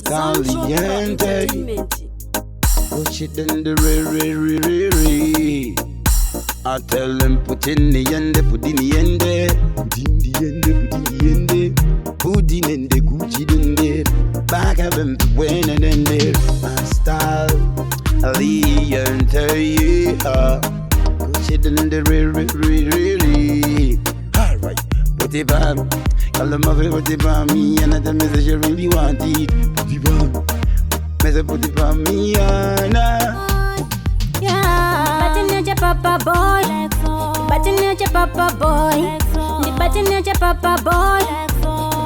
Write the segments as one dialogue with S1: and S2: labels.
S1: Caliente. Push it in the re. I tell them put in the end, put in the end, put in the end, put in the end, put in the Gucci in there. Back of them to win and in there. My style, Caliente, yeah. Push it in the re. Alright, put it on. Call them up, put it on me, and I tell me that you really want it. Put it on. Me say put it on me, Anna.
S2: Batin papa boy, batin papa boy, ni batin papa boy,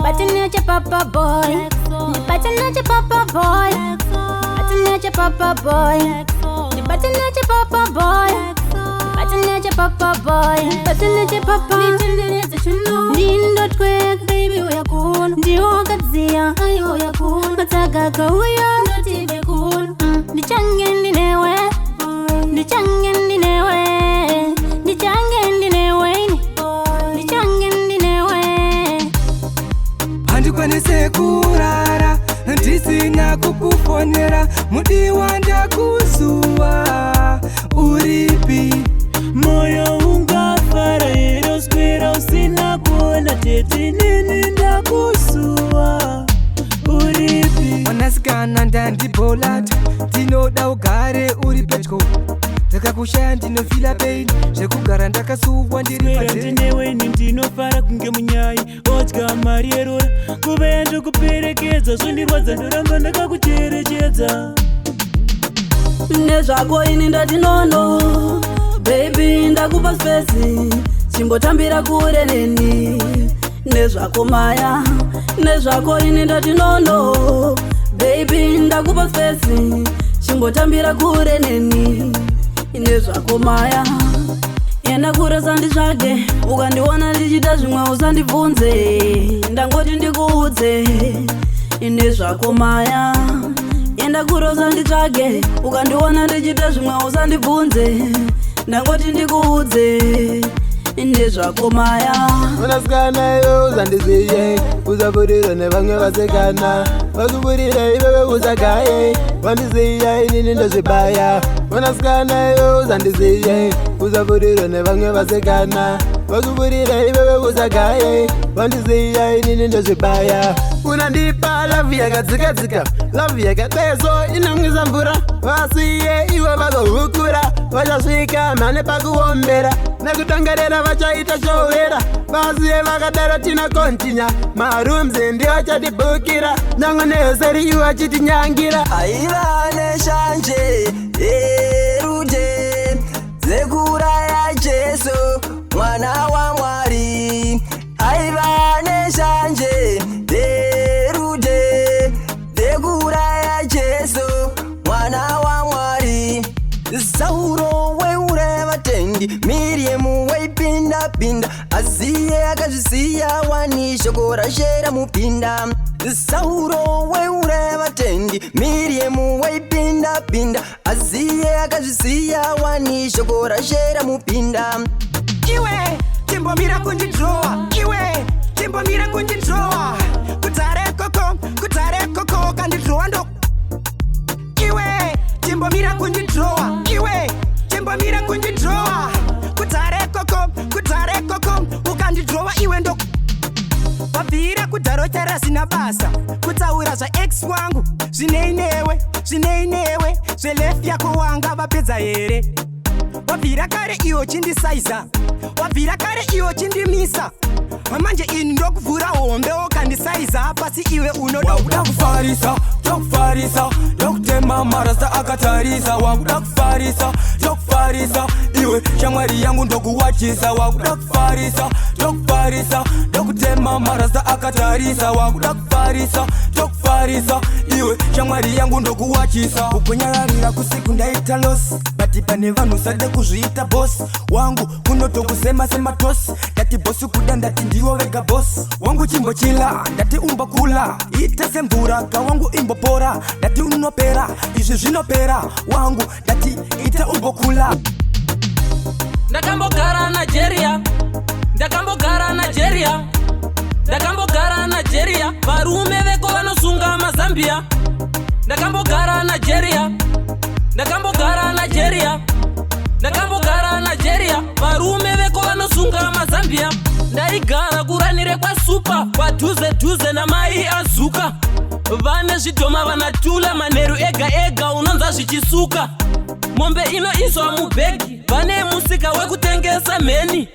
S2: batin papa boy, ni batin papa boy, batin papa boy, ni batin papa boy, batin papa boy, batin papa. Nindo quick baby we are cool, ndio kazia ayo ya cool, mataka kauya noti be cool, ni changendi newe.
S3: Handikwanise kurara ndisina kukufonera mudi wanda kuzuwa uripi moyo ungafara eroskwera usina kuona tete nini ndakusuwa uripi mwanasikana ndandibolata ndinoda ugare uri pedyo ndakakushaya ndinofila pain zvekugara ndakasuwa ndiri
S4: ndineweni ndinofara kunge munyai odya mari yerora kuva yandokuperekedza zvondirwadza ndoramba ndakakucherechedza
S5: nezvako ini ndati nono baby ndakupa spesi chimbotambira kure neni nezvako maya nezvako ini ndati nono baby ndakupa spesi chimbotambira kure neni nezvako maya enda kure sanditsvage ukandiona ndichita zvimwe usandibvunze ndangoti ndikuudze nezvako maya enda kure usanditsvage ukandiona ndichita zvimwe usandibvunze ndangoti ndikuudze nezvako maya
S6: unasikana yo uzandiziye uzavurira nevamwe vasekana vakuvurira iveve usagaye wandiziya inini ndozvibaya unasikana yo uzandiziye uzavurira nevamwe vasekana vakuvurira iveve usagaye wandiziya inini ndozvibaya unandipa lavu yakadzikadzika lavu yakadeso inamwisa mvura vasiye iwe vagohukura vachasvika mhane pakuombera nekutongerera vachaita chovera vasiye vakadaro tinokontinya marumzi ndio chatibukira nyango nehoseri iwe achitinyangira
S3: aiva neshanje erude dzekuraya Jesu mwana wa Mwari aiva neshanje erude dzekuraya Jesu mwana wa Mwari Sauro weure vatendi Miriemu weipinda aziye akazvisiya wani shoko rashera mupinda Sauro weure vatendi Miriemu weipinda aziye akazvisiya wani shoko rashera mupinda Iwe timbomira kundidrowa iwe timbomira kundidrowa kutare koko kandidrowa ndo iwe timbomira kundidrowa iwe timbomira kundidrowa kutare koko ukandidrowa iwe ndo wabvira kudharo rasina basa kutaura zvaex wangu zvineinewe zvelefi yako wanga vapedza here wabvira kare iwo chindisaiza wabvira kare iwo chindimisa manje ini ndokuvhura hombe wakandisaiza pasi iwe unoda kufarisa ndokutema marasta akatarisa wakuda kufarisa iwe shamwari yangu ndokuwachisa wakuda kufarisa ndokutema marasta akatarisa wakuda kufarisa iwe shamwari yangu ndokuwachisa kukunyararira kusiku ndaita losi bati pane vanhu sade kuzviita bosi wangu kunotokusema sematosi ndati bosi kuda ndati ndiwo vega bosi wangu chimbochila ndati umbokula ita semvura kawangu imbopora ndati unopera izvi zvinopera wangu ndati ita umbokula
S7: ndakambogara Nigeria varume veko vanosunga Zambia, ndakambogara Nigeria, ndakambogara Nigeria, ndakambogara Nigeria. Varume veko vanosunga maZambia. Ndaigara kuranire kwa super padhuze namai azuka. Vane zvidhoma vanatula manheru ega unonza zvichisuka. Mombe inoiswa mubhegi, vane musika wekutengesa mheni.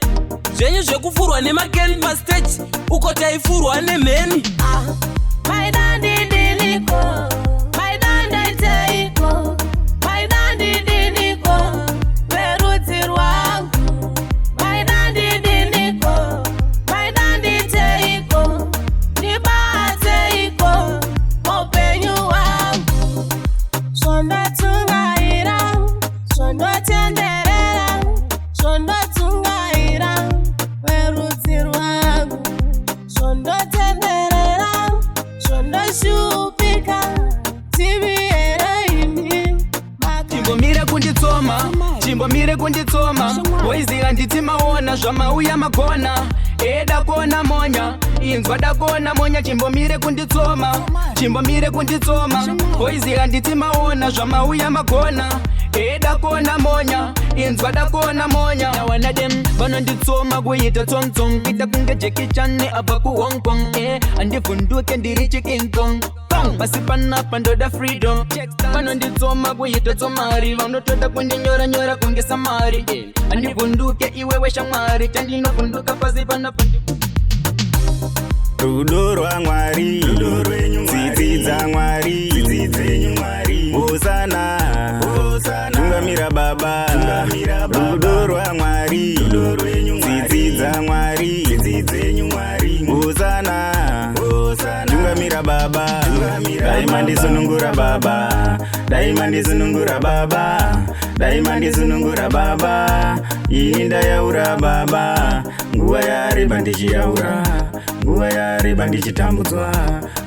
S7: Zvenyu zvekufurwa nemakeni pastage, uko taifurwa nemheni.
S3: Chimbomire kunditsoma, woiziva nditi maona zvamauya magona. Dakona monya, inzwa dakona monya. Chimbomire kunditsoma, woiziva nditi maona zvamauya magona. Dakona monya, inzwa dakona monya. Nawana dem vanonditsoma kuita tsong kuita kunge Jackie Chan abva ku Hong Kong. Andivhunduke ndiri King Kong. Pasi panapa ndoda freedom. Vanonditsoma kuita tsomari, vanotoda kundinyora kunge Samari. Andivhunduke iwewe shamwari, chandinobvunduka pasi panapa.
S8: Rudo rwa Mwari, tsitsi dza Mwari, Hosana, tungamira Baba. Rudo rwa Mwari, tsitsi dza Mwari, Hosana, tungamira Baba. Daima ndisunungura Baba, daima ndisunungura Baba, daima ndisunungura Baba. Ini ndayaura Baba, nguva yareba ndichiyaura, nguva yareba ndichitambudzwa,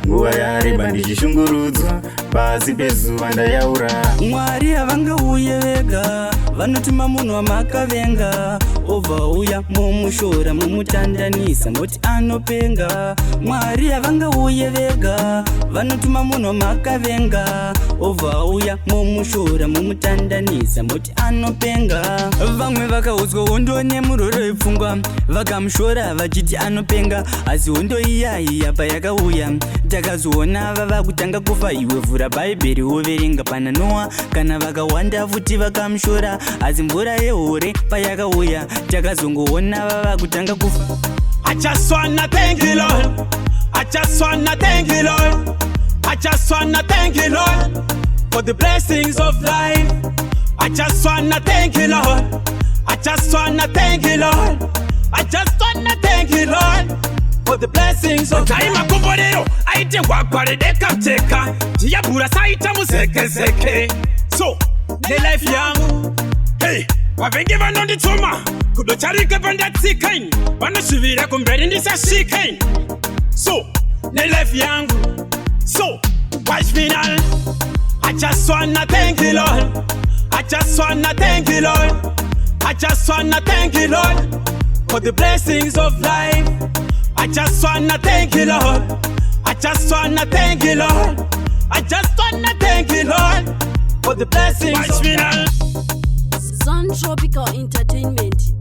S8: nguva yareba ndichishungurudzwa. Pasi pezuva ndayaura.
S3: Mwari havangauye vega, vanotuma munhu wamakavenga. Obva uya mumushora mumutandanisa, noti anopenga. Mwari havangauye vega, vanotuma munhu wamakavenga. Obva uya mumushora mumutandanisa, moti anopenga. Vamwe vakaudzwa hondo nemuroro wepfungwa, vakamushora vachiti anopenga. Asi hondo iya payakauya, takazoona vava kutanga kufa. Iwe vhura bhaibheri woverenga pana Noa, kana vakawanda futi vakamushora. Asi mvura yehore payakauya, takazongoona vava kutanga kufa.
S4: I just wanna thank you, Lord. I just wanna thank you, Lord. I just wanna thank you, Lord, for the blessings of life. I just wanna thank you, Lord. I just wanna thank you, Lord. I just wanna thank you, Lord, for the blessings of life. Taima kumborero, aite wakware deka teka. Tiyabura saita muzeke. So, the life yangu, hey, wavengi vanonditsoma. Kudocharike pandatsikain, vanosvivira kumberi ndisasvikain. So, the life yangu, so, watch me now. I just wanna thank you, Lord. I just wanna thank you, Lord. I just wanna thank you, Lord, for the blessings of life. I just wanna thank you, Lord. I just wanna thank you, Lord. I just wanna thank you, Lord, for the blessings of life.
S5: Sun Tropical Entertainment.